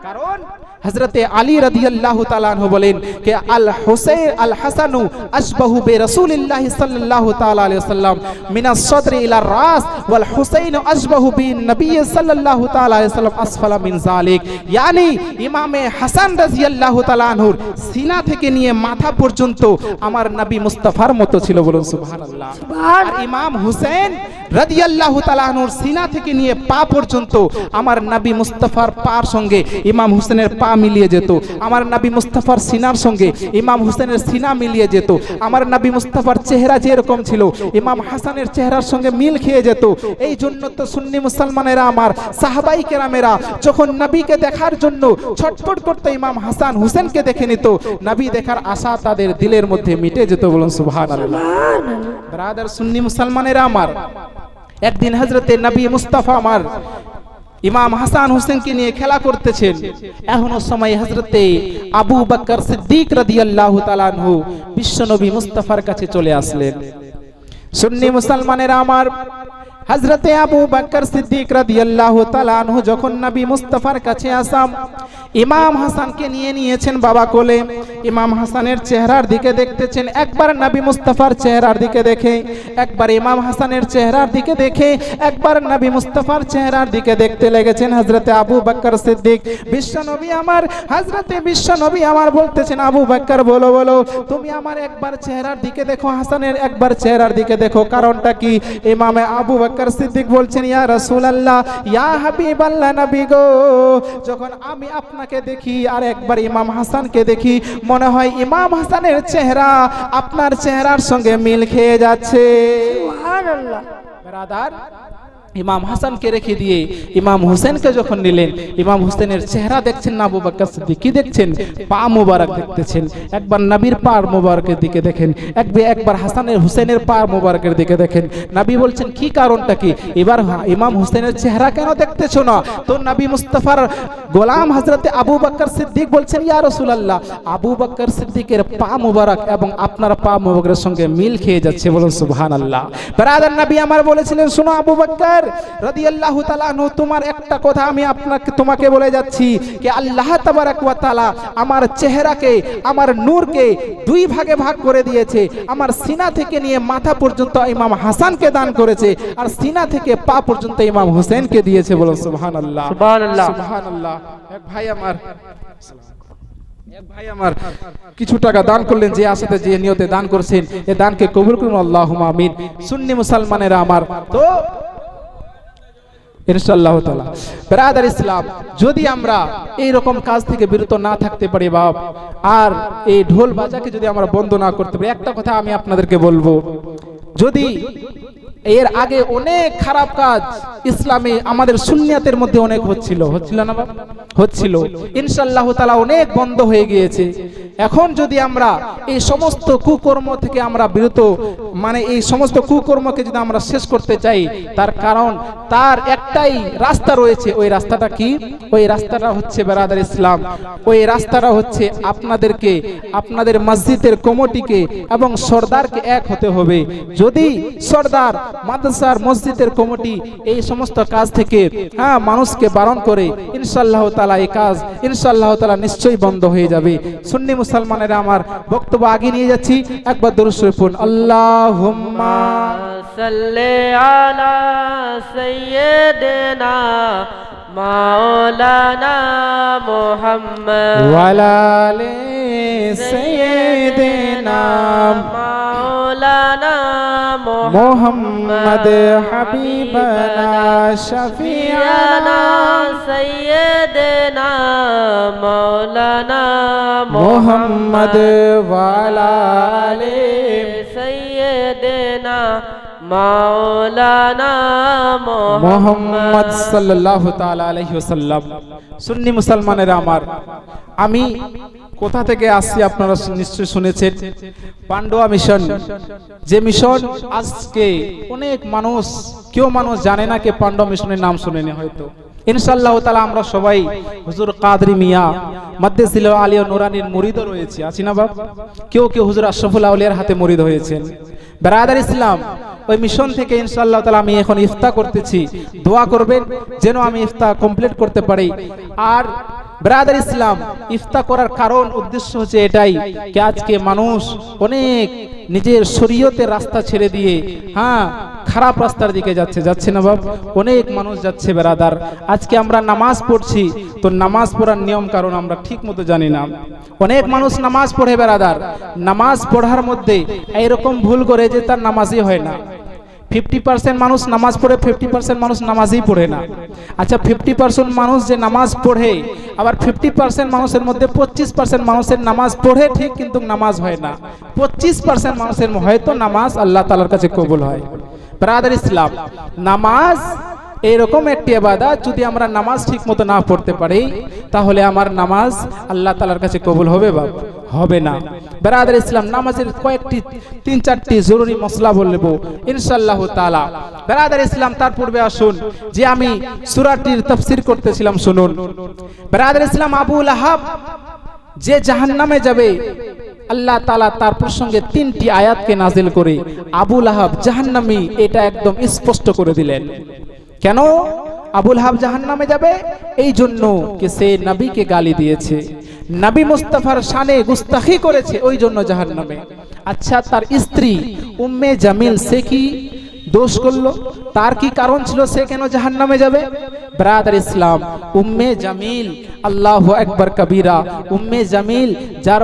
কারণ হযরতে আলী রাদিয়াল্লাহু তাআলা আনহু বলেন যে আল হুসাইন আল হাসানু আশবাহু বে রাসূলিল্লাহি সাল্লাল্লাহু তাআলা আলাইহি ওয়াসাল্লাম মিনাস সাদরি ইলা রাস ওয়াল হুসাইন আশবাহু বিন নবী সাল্লাল্লাহু তাআলা আলাইহি ওয়াসাল্লাম আসফালা মিন যালিক। ইয়ানি ইমামে হাসান রাদিয়াল্লাহু তাআলা আনহুর সিনা থেকে নিয়ে মাথা পর্যন্ত আমার নবী মুস্তাফার মতো ছিল। বলুন সুবহানাল্লাহ। আর ইমাম হুসেন রাদিয়াল্লাহু তাআলা আনহুর সিনা থেকে নিয়ে পা পর্যন্ত আমার নবী মুস্তাফার পার সঙ্গে ইমাম হুসেনের পা মিলিয়ে যেত, আমার নবী মুস্তাফার সিনার সঙ্গে ইমাম হুসেনের সিনা মিলিয়ে যেত, আমার নবী মুস্তাফার চেহারা যেরকম ছিল ইমাম হাসানের চেহারার সঙ্গে মিল খেয়ে যেত। এই জন্য তো সুন্নি মুসলমানেরা আমার, সাহাবাই কেরামেরা যখন নবীকে দেখার জন্য ছটফট করতে ইমাম হাসান হুসেনকে দেখে নিত, নবী দেখার আশা তাদের দিলের মধ্যে মিটে যেত। বলুন সুবহানাল্লাহ। ব্রাদার সুন্নি মুসলমানেরা আমার, একদিন হযরতে নবী মুস্তাফা আমার ইমাম হাসান হুসেনকে নিয়ে খেলা করতেছেন। এখনো সময় হযরতে আবু বকর সিদ্দিক রাদিয়াল্লাহু তাআলা আনহু বিশ্বনবী মুস্তাফার কাছে চলে আসলেন। সুন্নি মুসলমানেরা আমার, হযরতে আবু বকর সিদ্দিক রাদিয়াল্লাহু তাআলা আনহু যখন নবী মুস্তাফার কাছে আসাম, ইমাম হাসানকে নিয়ে নিয়েছেন বাবা কোলে। ইমাম হাসানের চেহারার দিকে দেখতেছেন, একবার নবী মুস্তাফার চেহারার দিকে দেখে, একবার ইমাম হাসানের চেহারার দিকে দেখে, একবার নবী মুস্তাফার চেহারার দিকে দেখতে লেগেছেন হযরতে আবু বকর সিদ্দিক। বিশ্বনবী আমার, হযরতে বিশ্বনবী আমার বলতেছেন, আবু বকর বলো বলো, তুমি আমার একবার চেহারার দিকে দেখো, হাসানের একবার চেহারার দিকে দেখো, কারণটা কি? ইমামে আবু বকর সিদ্দিক বলছেন, ইয়া রাসূলুল্লাহ, ইয়া হাবিবাল্লাহ, নবী গো, যখন আমি আপনাকে দেখি আর একবার ইমাম হাসানকে দেখি, মনে হয় ইমাম হাসানের চেহারা আপনার চেহারার সঙ্গে মিল খেয়ে যাচ্ছে। সুবহানাল্লাহ। ব্রাদার, ইমাম হাসানকে রেখে দিয়ে ইমাম হোসেনকে যখন নিলেন, ইমাম হোসেনের চেহারা দেখছেন না আবু বকর সিদ্দিক, কি দেখছেন? পা মোবারক দেখতেছেন। একবার নবীর পা মোবারকের দিকে দেখেন, একবার হাসানের হোসেনের পা মোবারকের দিকে দেখেন। নবী বলছেন কি কারণটা কি? এবার ইমাম হোসেনের চেহারা কেন দেখতেছো না? তো নবী মুস্তাফার গোলাম হযরতে আবু বকর সিদ্দিক বলছেন, ইয়া রাসূলুল্লাহ, আবু বকর সিদ্দিকের পা মোবারক এবং আপনার পা মোবারকের সঙ্গে মিল খেয়ে যাচ্ছে। বলুন সুবহানাল্লাহ। ব্রাদার, নবী আমার বলেছিলেন, শোনো আবু বকর রাদিয়াল্লাহু তাআলা আনহু, তোমার একটা কথা আমি তোমাকে বলে যাচ্ছি যে আল্লাহ তাবারক ওয়া তাআলা আমার চেহারাকে, আমার নূরকে দুই ভাগে ভাগ করে দিয়েছে। আমার সিনা থেকে নিয়ে মাথা পর্যন্ত ইমাম হাসানকে দান করেছে, আর সিনা থেকে পা পর্যন্ত ইমাম হোসেনকে দিয়েছে। বলো সুবহানাল্লাহ, সুবহানাল্লাহ, সুবহানাল্লাহ। এক ভাই আমার কিছু টাকা দান করলেন, যে আশাতে যে নিয়তে দান করছেন, এই দানকে কবুল করুন, আল্লাহুম্মা আমিন। সুন্নি মুসলমানেরা আমার, তো ইনশাআল্লাহ তাআলা ব্রাদার ইসলাম, যদি আমরা এই রকম কাজ থেকে বিরত না থাকতে পারি বাপ, আর এই ঢোল বাজাকে যদি আমরা বন্ধ না করতে পারি, একটা কথা আমি আপনাদেরকে বলবো, যদি এর আগে অনেক খারাপ কাজ ইসলামে আমাদের সুন্নিয়াতের মধ্যে অনেক হচ্ছিল না বাপ? হচ্ছিল, ইনশাআল্লাহ তাআলা অনেক বন্ধ হয়ে গিয়েছে। এখন যদি আমরা এই সমস্ত কুকর্ম থেকে আমরা বিরত, মানে এই সমস্ত কুকর্মকে যদি আমরা শেষ করতে চাই, তার কারণ তার একটাই রাস্তা রয়েছে। ওই রাস্তাটা কি? ওই রাস্তাটা হচ্ছে ব্রাদার ইসলাম, ওই রাস্তাটা হচ্ছে আপনাদেরকে, আপনাদের মসজিদের কমিটিকে এবং সরদারকে এক হতে হবে। যদি সরদার, মাদ্রাসার, মসজিদের কমিটি এই সমস্ত কাজ থেকে মানুষকে বারণ করে, ইনশাআল্লাহ তাআলা এই কাজ ইনশাআল্লাহ তাআলা নিশ্চয়ই বন্ধ হয়ে যাবে। সুন্নি মুসলমানেরা আমার, বক্তব্য আগে নিয়ে যাচ্ছি, একবার দরুদ শরীফ পড়ুন। আল্লাহুম্মা সাল্লি আলা সাইয়্যিদিনা মাওলানা মুহাম্মদ ওয়া আলা আলি সাইয়্যিদিনা মাওলানা মুহাম্মদ হাবিবানা শাফিয়ানা সাইয়্যিদিনা মাওলানা মুহাম্মদ ওয়া আলা আলি সাইয়্যিদিনা মাওলানা মুহাম্মদ সাল্লাল্লাহু তাআলা আলাইহি ওয়াসাল্লাম। সুন্নি মুসলমানেরা আমার, আমি কোথা থেকে আসছি আপনারা নিশ্চয়ই শুনেছেন, পান্ডুয়া মিশন। যে মিশন আজকে অনেক মানুষ, কেউ মানুষ জানে না কে পান্ডুয়া মিশনের নাম শুনেনি হয়তো। ইনশাআল্লাহ তাআলা আমরা সবাই হুজুর কাদরি মিয়া মাদ্দাসিল আলিয়া নুরানির মুরিদও রয়েছে, আছি না বাপ? কেউ কেউ হুজুর আশরাফুল আউলিয়ার হাতে মুরিদ হয়েছেন। ব্রাদার ইসলাম, ওই মিশন থেকে ইনশাআল্লাহ তাআলা আমি এখন ইফতার করতেছি, দোয়া করবেন যেন আমি ইফতার কমপ্লিট করতে পারি। আর ব্রাদার ইসলাম, ইফতার করার কারণ উদ্দেশ্য হচ্ছে এটাই যে আজকে মানুষ অনেক নিজের শরীয়তের রাস্তা ছেড়ে দিয়ে খারাপ রাস্তার দিকে যাচ্ছে না বাপ? অনেক মানুষ যাচ্ছে ব্রাদার। আজকে আমরা নামাজ পড়ছি, তো নামাজ পড়ার নিয়ম কারণ আমরা ঠিক মতো জানি না। অনেক মানুষ নামাজ পড়ে ব্রাদার, নামাজ পড়ার মধ্যে এইরকম ভুল করে যে তার নামাজই হয় না। 50% মানুষ নামাজ পড়ে, 50% মানুষ নামাজই পড়ে না। আচ্ছা, 50% মানুষ যে নামাজ পড়ে, আবার 50% মানুষের মধ্যে 25% মানুষের নামাজ পড়ে ঠিক, কিন্তু নামাজ হয় না। 25% মানুষের হয়তো নামাজ আল্লাহ তাআলার কাছে কবুল হয়। ব্রাদার ইসলাম, নামাজ এরকম একটি ইবাদত, যদি আমরা নামাজ ঠিক মতো না পড়তে পারি, তাহলে আমার নামাজ আল্লাহ তাআলার কাছে কবুল হবে বা হবে না। ব্রাদার ইসলাম, নামাজের কয়েকটি 3-4টি জরুরি মসলা বলবো ইনশাআল্লাহ তাআলা। ব্রাদার ইসলাম, তার পূর্বে আসুন যে আমি সূরাটির তাফসীর করতেছিলাম, শুনুন। ব্রাদার ইসলাম, আবু লাহাব যে জাহান্নামে যাবে, আল্লাহ তাআলা তার প্রসঙ্গে 3টি আয়াতকে নাজিল করে আবু লাহাব জাহান্নামী এটা একদম স্পষ্ট করে দিলেন। কেন আবু লাহাব জাহান্নামে যাবে? এই জন্য যে সে নবীকে গালি দিয়েছে, নবী মুস্তাফার শানে গুস্তাখি করেছে, ওই জন্য জাহান্নামে। আচ্ছা, তার স্ত্রী উম্মে জামিল, সে কি দোষ করলো? তার কি কারণ ছিল সে কেন জাহান্নামে যাবে? ব্রাদার ইসলাম, উম্মে জামিল, আল্লাহু আকবার কবীরা, উম্মে জামিল যার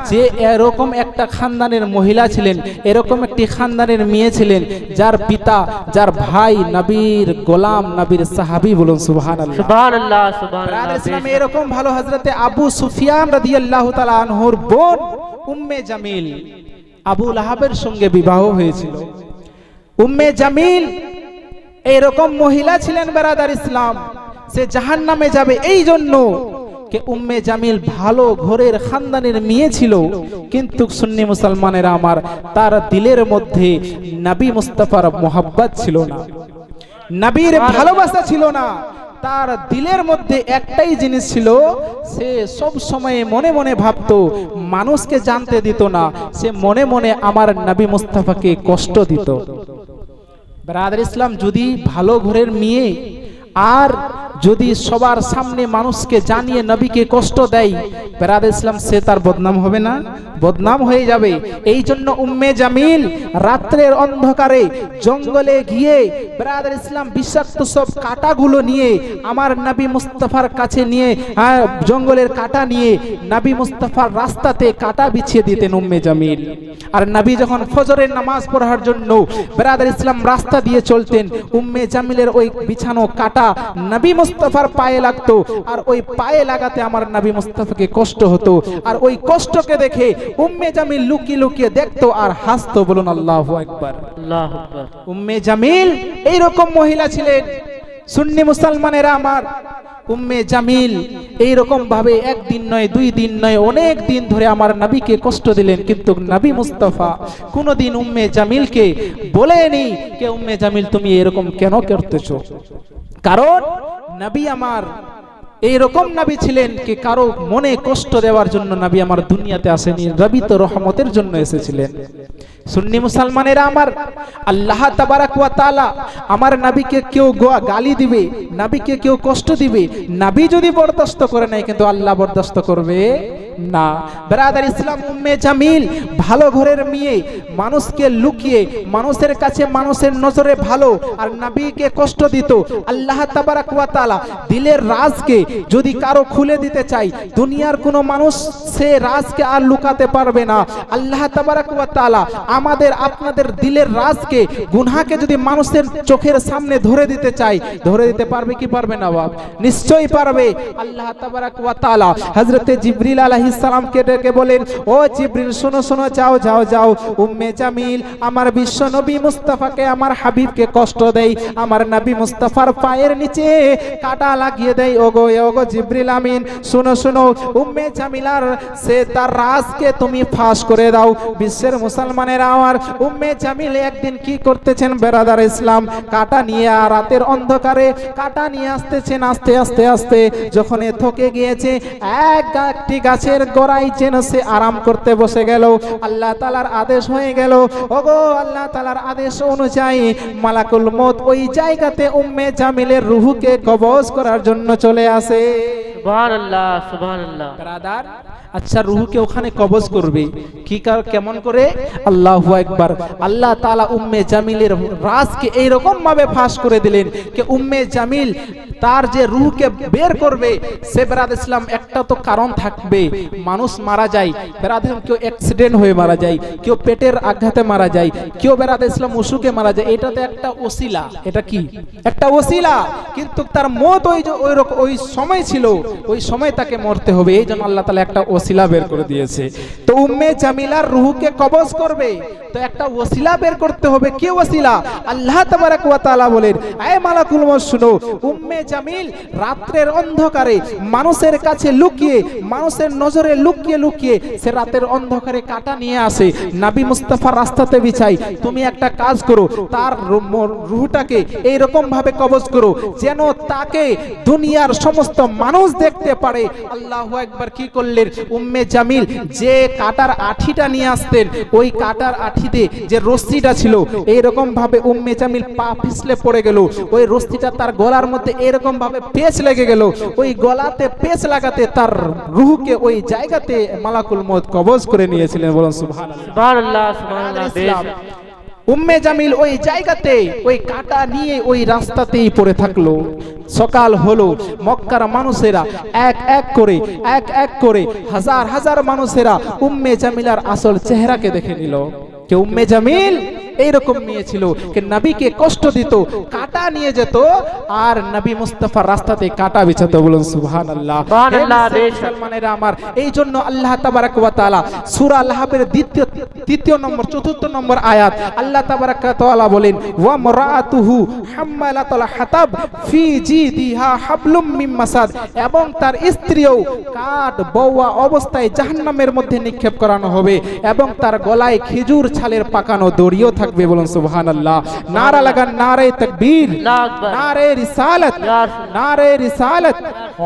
যে এরকম একটা খানদানের মহিলা ছিলেন, এরকম একটি খানদানের মেয়ে ছিলেন, যার পিতা, যার ভাই নবীর গোলাম, নবীর সাহাবী। বলুন সুবহানাল্লাহ, সুবহানাল্লাহ, সুবহানাল্লাহ। ব্রাদার ইসলাম, এরকম ভালো হযরতে আবু সুফিয়ান রাদিয়াল্লাহু তাআলা আনহুর বোন উম্মে জামিল আবু লাহাবের সঙ্গে বিবাহ হয়েছিল। উম্মে জামিল এইরকম মহিলা ছিলেন বেরাদার ইসলাম, সে জাহান্নামে যাবে এই জন্য কে উম্মে জামিল ভালো ঘরের খানদানের মেয়ে ছিল, কিন্তু সুন্নি মুসলমানেরা আমার, তার দিলের মধ্যে নবী মুস্তাফার মোহাব্বত ছিল না, নবীর ভালোবাসা ছিল না। তার দিলের মধ্যে একটাই জিনিস ছিল, সে সব সময় মনে মনে ভাবতো, মানুষকে জানতে দিত না, সে মনে মনে আমার নবী মুস্তাফাকে কষ্ট দিত। ব্রাদার ইসলাম, যদি ভালো ঘরের মেয়ে আর যদি সবার সামনে মানুষকে জানিয়ে নবীকে কষ্ট দেয়, ব্রাদার ইসলাম, সে তার বদনাম হবে না? বদনাম হয়ে যাবে। এই জন্য উম্মে জামিল রাত্রের অন্ধকারে জঙ্গলে গিয়ে ব্রাদার ইসলাম বিষাক্ত সব কাঁটাগুলো নিয়ে আমার নবী মুস্তাফার কাছে নিয়ে, জঙ্গলের কাঁটা নিয়ে নবী মুস্তাফার রাস্তাতে কাঁটা বিছিয়ে দিতেন উম্মে জামিল। আর নবী যখন ফজরের নামাজ পড়ার জন্য ব্রাদার ইসলাম রাস্তা দিয়ে চলতেন, উম্মে জামিলের ওই বিছানো কাঁটা নবী মুস্তাফার পায়ে লাগতো, আর ওই পায়ে লাগাতে আমার নবী মুস্তাফাকে কষ্ট হতো। আর ওই কষ্টকে দেখে উম্মে জামিল লুকিয়ে লুকিয়ে দেখতো আর হাসতো। বলুন আল্লাহু আকবার। আল্লাহু আকবার। উম্মে জামিল এইরকম মহিলা ছিলেন। সুন্নি মুসলমানেরা আমার, উম্মে জামিল এইরকম ভাবে একদিন নয়, দুই দিন নয়, অনেক দিন ধরে আমার নবীকে কষ্ট দিলেন, কিন্তু নবী মুস্তাফা কোনোদিন উম্মে জামিলকে বলেনি যে উম্মে জামিল তুমি এরকম কেন করতেছো। কারণ নবী আমার এইরকম নবী ছিলেন কি কারো মনে কষ্ট দেওয়ার জন্য নবী আমার দুনিয়াতে আসেনি, নবী তো রহমতের জন্য এসেছিলেন। সুন্নি মুসলমানেরা আমার, আল্লাহ তাবারাক ওয়া তাআলা আমার নবীকে কেউ গালি দিবে, নবীকে কেউ কষ্ট দিবে, নবী যদি বরদাস্ত করে নাই, কিন্তু আল্লাহ বরদাস্ত করবে না। ব্রাদার ইসলাম, উম্মে জামিল ভালো ঘরের মেয়ে, মানুষকে লুকিয়ে, মানুষের কাছে মানুষের নজরে ভালো, আর নবীকে কষ্ট দিত। আল্লাহ তাবারাক ওয়া তাআলা দিলের রাজকে যদি কারো খুলে দিতে চাই, দুনিয়ার কোনো মানুষ সে রাজকে আর লুকাতে পারবে না। আল্লাহ তাবারাক ওয়া তাআলা আমাদের আপনাদের দিলের রাজকে, গুনাহকে যদি মানুষের চোখের সামনে ধরে দিতে চাই, ধরে দিতে পারবে কি পারবে না? বাপ নিশ্চয়ই পারবে। আল্লাহ তাবারাক ওয়া তাআলা হযরতে জিবরিল আলাইহিস সালামকে ডেকে বলেন, ও জিবরিল, শোনো শোনো, যাও যাও যাও, উম্মে জামিল আমার বিশ্ব নবী মুস্তাফাকে, আমার হাবিবকে কষ্ট দেয়, আমার নবী মুস্তাফার পায়ের নিচে কাঁটা লাগিয়ে দেয়। ওগো ওগো জিবরিল আমিন, শোনো শোনো, উম্মে জামিলার সে তার রাজকে তুমি ফাঁস করে দাও। বিশ্বের মুসলমানেরা আমার, উম্মে জামিল একদিন কি করতেছেন বেরাদার ইসলাম, কাঁটা নিয়ে রাতের অন্ধকারে কাঁটা নিয়ে আসতেছেন। আস্তে আস্তে আস্তে যখন থকে গিয়েছে, একটি গাছের গোড়ায় যেন সে আরাম করতে বসে গেল। আল্লাহ তাআলার আদেশ হয়ে গেল, ওগো আল্লাহ তাআলার আদেশ অনুযায়ী মালাকুল মউত ওই জায়গাতে উম্মে জামিলের রূহকে কবজ করার জন্য চলে আসে। সুবহানাল্লাহ, সুবহানাল্লাহ। ব্রাদার, আচ্ছা রূহকে ওখানে কবজ করবে কি কেমন করে? আল্লাহু আকবার। আল্লাহ তাআলা উম্মে জামিলের রাজকে এইরকম ভাবে ফাঁস করে দিলেন যে উম্মে জামিল তার যে রূহকে বের করবে, সে বেরাদ ইসলাম একটা তো কারণ থাকবে। মানুষ মারা যায় বেরাদ, কেউ অ্যাক্সিডেন্ট হয়ে মারা যায়, কেউ পেটের আঘাতে মারা যায়, কেউ বেরাদ ইসলাম অসুখে মারা যায়। এটা তো একটা ওসিলা। এটা কি? একটা ওসিলা। কিন্তু তার মত ওই সময় ছিল, ওই সময় তাকে মরতে হবে। এই জন্য আল্লাহ তাআলা একটা ওসিলা বের করে দিয়েছে। তো উম্মে জামিলার রূহকে কবজ করবে, তো একটা ওসিলা বের করতে হবে। কি ওসিলা? আল্লাহ তাবারাক ওয়া তাআলা বলেন, আয় মালাকুল মউত শুনো, উম্মে জামিল রাতের অন্ধকারে মানুষের কাছে লুকিয়ে, মানুষের নজরে লুকিয়ে লুকিয়ে সে রাতের অন্ধকারে কাঁটা নিয়ে আসে, নবী মুস্তাফার রাস্তাতে বিছাই। তুমি একটা কাজ করো, তার রূহটাকে এইরকম ভাবে কবজ করো যেন তাকে দুনিয়ার সমস্ত মানুষ দেখতে পারে। আল্লাহু আকবার। কি করলেন? উম্মে জামিল যে কাঁটার আঠিটা নিয়ে আসতেন, ওই কাঁটার আঠিতে যে রশ্মিটা ছিল, এইরকম ভাবে উম্মে জামিল পা পিছলে পড়ে গেল। ওই রশ্মিটা তার গলার মধ্যে এরকম ভাবে পেঁচ লেগে গেল। ওই গলাতে পেঁচ লাগাতে তার রূহকে ওই জায়গাতে মালাকুল মউত কবজ করে নিয়েছিলেন। বলুন সুবহানাল্লাহ, সুবহানাল্লাহ, সুবহানাল্লাহ। উম্মে জামিল ওই জায়গাতে ওই কাঁটা নিয়ে ওই রাস্তাতেই পড়ে থাকলো। সকাল হলো, মক্কার মানুষেরা এক এক করে হাজার হাজার মানুষেরা উম্মে জামিলার আসল চেহারাকে দেখে নিল। যে উম্মে জামিল এইরকম মেয়ে ছিল যে নবীকে কষ্ট দিত, কাঁটা নিয়ে যেত আর নবী মুস্তাফার রাস্তাতে কাঁটা বিছাতো। বলুন সুবহানাল্লাহ। সুবহানাল্লাহ। মুসলমানেরা আমার, এই জন্য আল্লাহ তাবারাক ওয়া তাআলা সূরা আল-আহজাবের দ্বিতীয় নম্বর 4 নম্বর আয়াত আল্লাহ তাবারাক ওয়া তাআলা বলেন, ওয়া মারাতুহু হাম্মালাতুল হাতাব ফি জিদিহা হাবলুম মিন মাসাদ, এবং তার স্ত্রীও কাঠ বওয়া অবস্থায় জাহান্নামের মধ্যে নিক্ষেপ করানো হবে এবং তার গলায় খেজুর ছালের পাকানো দড়িও থাকবে। বলুন সুবহানাল্লাহ। নারা লাগান, নারে তাকবীর, আল্লাহু আকবার। নারে রিসালাত, নারে রিসালাত।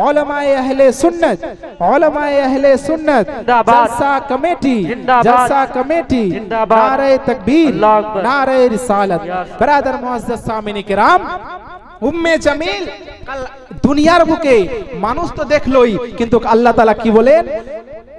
উলামায়ে আহলে সুন্নাত, উলামায়ে আহলে সুন্নাত জিন্দাবাদ। জলসা কমিটি, জিন্দাবাদ। জলসা কমিটি, জিন্দাবাদ। নারে তাকবীর, আল্লাহু আকবার। নারে রিসালাত। ব্রাদার মুআজ্জাজ সামিনী কিরাম, উম্মে জামিল দুনিয়ার বুকে মানুষ তো দেখলোই, কিন্তু আল্লাহ তাআলা কি বলেন,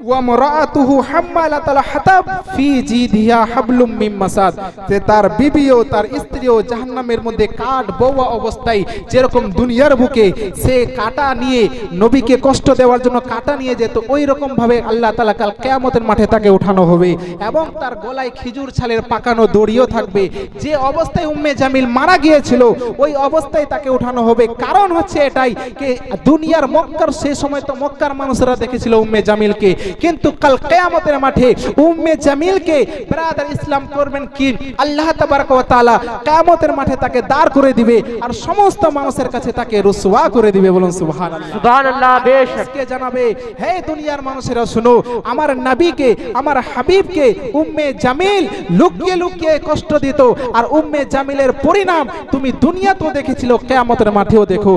ওয়া মারাতুহু হাম্মালাতুল হাতাব ফি জিদিহা হাবলুম মিন মাসাদ, যে তার বিবিও তার স্ত্রীও জাহান্নামের মধ্যে কাঠ বওয়া অবস্থায় যেরকম দুনিয়ার বুকে সে কাঁটা নিয়ে নবীকে কষ্ট দেওয়ার জন্য কাঁটা নিয়ে যেত, ওই রকম ভাবে আল্লাহ তাআলা কাল কিয়ামতের মাঠে তাকে উঠানো হবে এবং তার গলায় খেজুর ছালের পাকানো দড়িও থাকবে। যে অবস্থায় উম্মে জামিল মারা গিয়েছিল ওই অবস্থায় তাকে উঠানো হবে। কারণ হচ্ছে এটাই যে দুনিয়ার মক্কার, সে সময় তো মক্কার মানুষরা দেখেছিল উম্মে জামিলকে, কিন্তু কাল কিয়ামতের মাঠে উম্মে জামিলকে ব্রাদার ইসলাম করবেন কি, আল্লাহ তাবারক ওয়া তাআলা কিয়ামতের মাঠে তাকে দাঁড় করে দিবে আর সমস্ত মানুষের কাছে তাকে রুসওয়া করে দিবে। বলুন সুবহানাল্লাহ। সুবহানাল্লাহ। বেশক কে জানাবে, হে দুনিয়ার মানুষেরা শুনো, আমার নবীকে, আমার হাবিবকে উম্মে জামিল লুকিয়ে লুকিয়ে কষ্ট দিত, আর উম্মে জামিলের পরিণাম তুমি দুনিয়াতেও দেখেছিল, কিয়ামতের মাঠেও দেখো।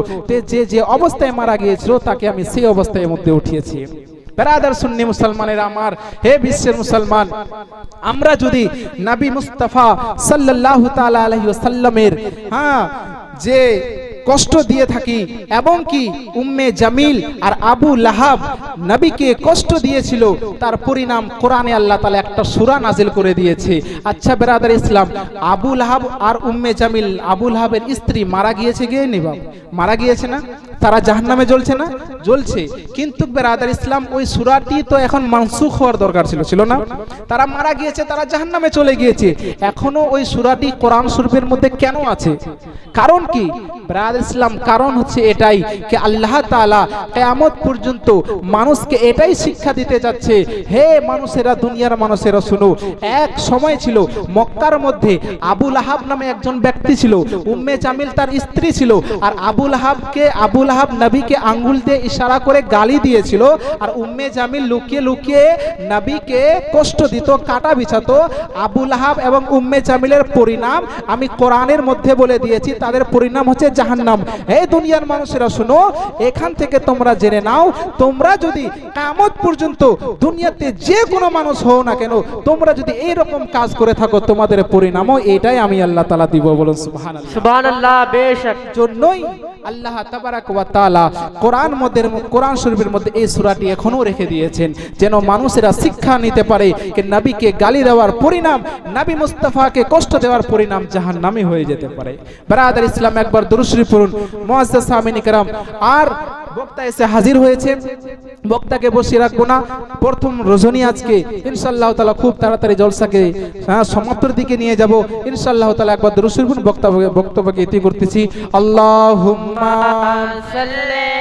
যে যে অবস্থায় মারা গিয়েছিল তাকে আমি সেই অবস্থার মধ্যে উঠিয়েছি। ব্রাদার সুন্নি মুসলমানেরা আমার, হে বিশ্বের মুসলমান, আমরা যদি নবী মুস্তাফা সাল্লাল্লাহু তাআলা আলাইহি ওয়াসাল্লামের যে কষ্ট দিয়ে থাকি, এবং কি উম্মে জামিল আর আবু লাহাব নবীকে কষ্ট দিয়েছিল, তার পরিণাম কোরআনে আল্লাহ তাআলা একটা সূরা নাজিল করে দিয়েছে। আচ্ছা ব্রাদার ইসলাম, আবু লাহাব আর উম্মে জামিল, আবু লাহাবের স্ত্রী মারা গিয়েছে, গিয়ে নি বাবা, মারা গিয়েছে না? তারা জাহান্নামে জ্বলছে না? জ্বলছে। কিন্তু ব্রাদার ইসলাম, ওই সূরাটি তো এখন মানসুখ হওয়ার দরকার ছিল না? তারা মারা গিয়েছে, তারা জাহান্নামে চলে গিয়েছে, এখনো ওই সূরাটি কোরআন শরীফের মধ্যে কেন আছে? কারণ কি ব্রাদার ইসলাম? কারণ হচ্ছে এটাই যে আল্লাহ তাআলা কিয়ামত পর্যন্ত মানুষকে এটাই শিক্ষা দিতে যাচ্ছে, হে মানুষেরা, দুনিয়ার মানুষেরা শুনো, এক সময় ছিল মক্কার মধ্যে আবু লাহাব নামে একজন ব্যক্তি ছিল, উম্মে জামিল তার স্ত্রী ছিল, আর আবু লাহাব নবীকে আঙ্গুল দিয়ে ইশারা করে গালি দিয়েছিল, আর উম্মে জামিল লুকিয়ে লুকিয়ে নবীকে কষ্ট দিত, কাঁটা বিছাতো। আবু লাহাব এবং উম্মে জামিলের পরিণাম আমি কোরআনের মধ্যে বলে দিয়েছি, তাদের পরিণাম হচ্ছে জাহান্নাম। হে দুনিয়ার মানুষেরা শুনো, এখান থেকে তোমরা জেনে নাও, তোমরা যদি কিয়ামত পর্যন্ত দুনিয়াতে যে কোনো মানুষ হও না কেন, তোমরা যদি এই রকম কাজ করে থাকো, তোমাদের পরিণামও এটাই আমি আল্লাহ তাআলা দিব। বলুন সুবহানাল্লাহ। সুবহানাল্লাহ। বেশক জন্যই আল্লাহ তাবারাক ওয়া তাআলা কোরআন শরীফের মধ্যে এই সূরাটি এখনো রেখে দিয়েছেন, যেন মানুষেরা শিক্ষা নিতে পারে যে নবীকে গালি দেওয়ার পরিণাম, নবী মুস্তাফাকে কষ্ট দেওয়ার পরিণাম জাহান্নামী হয়ে যেতে পারে। ব্রাদার ইসলাম, একবার দুরূদ শরীফ পড়ুন মুআজ্জাজ সামিনী کرام। আর বক্তা এসে হাজির হয়েছে, বক্তাকে বসিয়ে রাখবো না, প্রথম রজনী আজকে ইনশাআল্লাহ তাআলা খুব তাড়াতাড়ি জলসাকে সমাপ্তির দিকে নিয়ে যাব ইনশাআল্লাহ তাআলা। একবার দুরূদ শরীফ বক্তব্যকে ইতি করতেছি। আল্লাহুম্মা সাল্লি